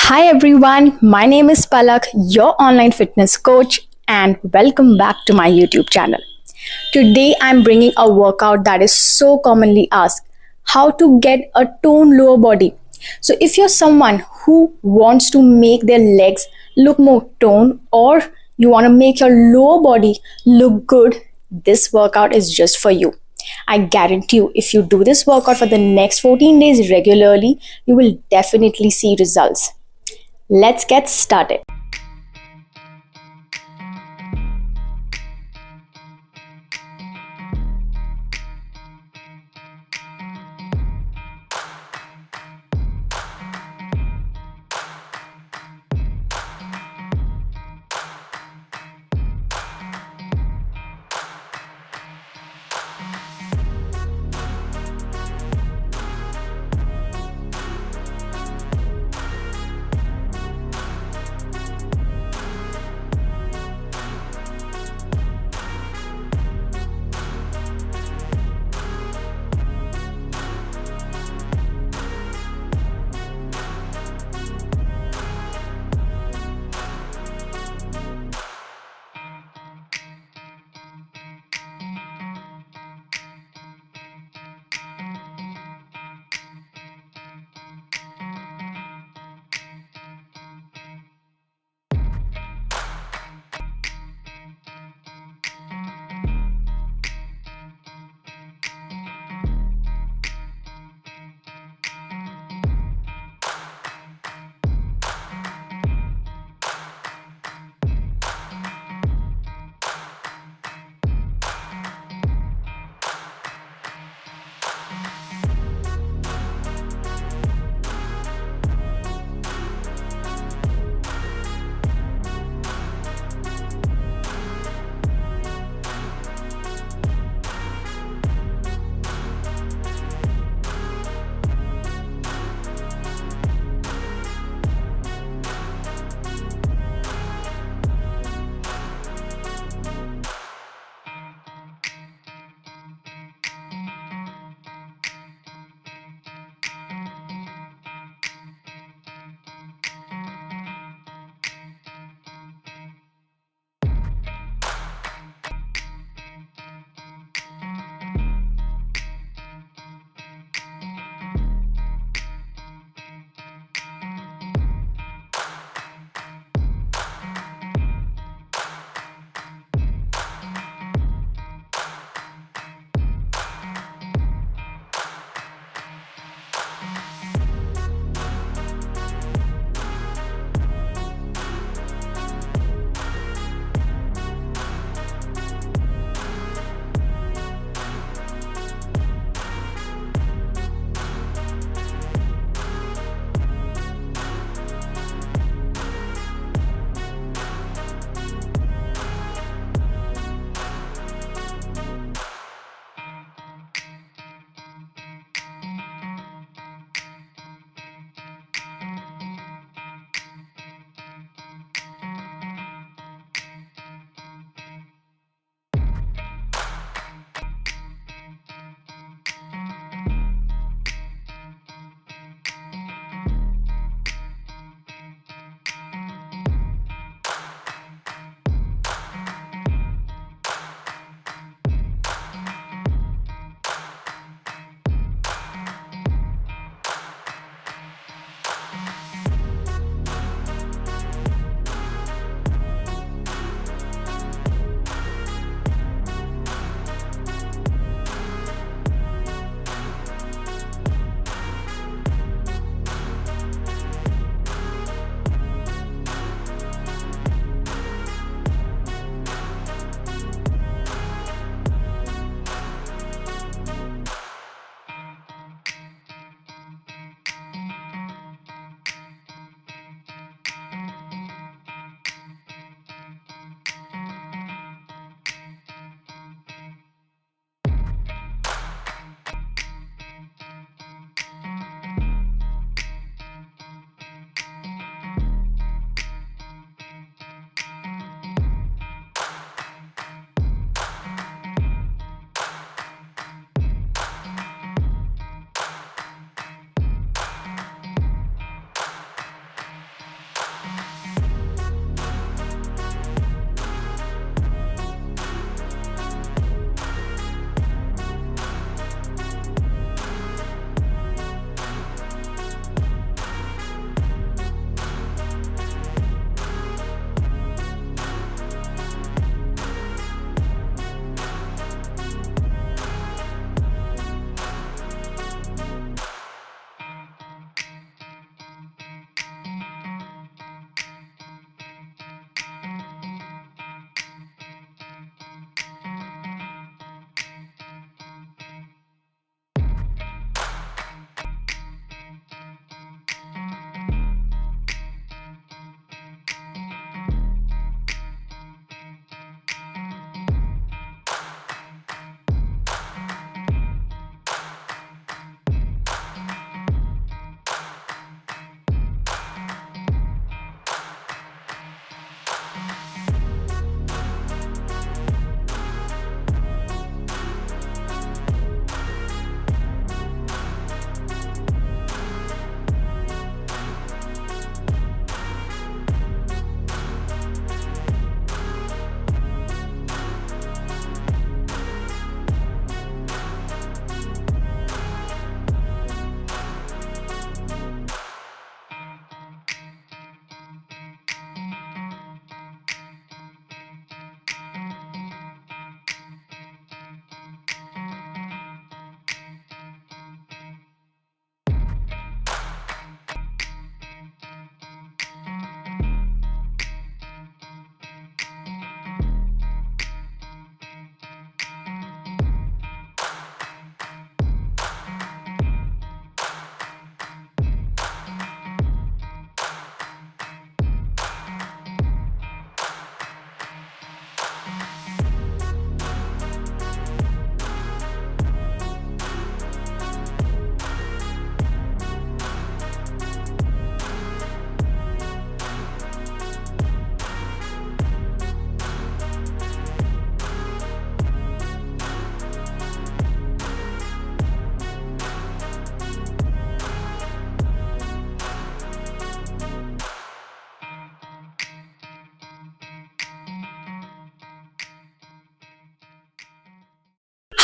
Hi everyone, my name is Palak, your online fitness coach, and welcome back to my YouTube channel. Today I'm bringing a workout that is so commonly asked: how to get a toned lower body. So, if you're someone who wants to make their legs look more toned or you want to make your lower body look good, this workout is just for you. I guarantee you, if you do this workout for the next 14 days regularly, you will definitely see results. Let's get started.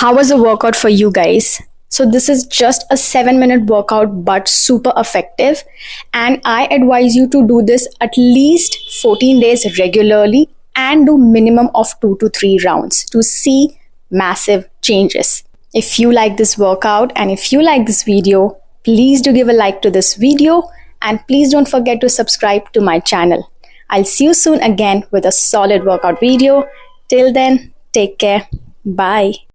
How was the workout for you guys? So this is just a 7-minute workout but super effective, and I advise you to do this at least 14 days regularly and do minimum of 2 to 3 rounds to see massive changes. If you like this workout and if you like this video, please do give a like to this video and please don't forget to subscribe to my channel. I'll see you soon again with a solid workout video. Till then, take care. Bye.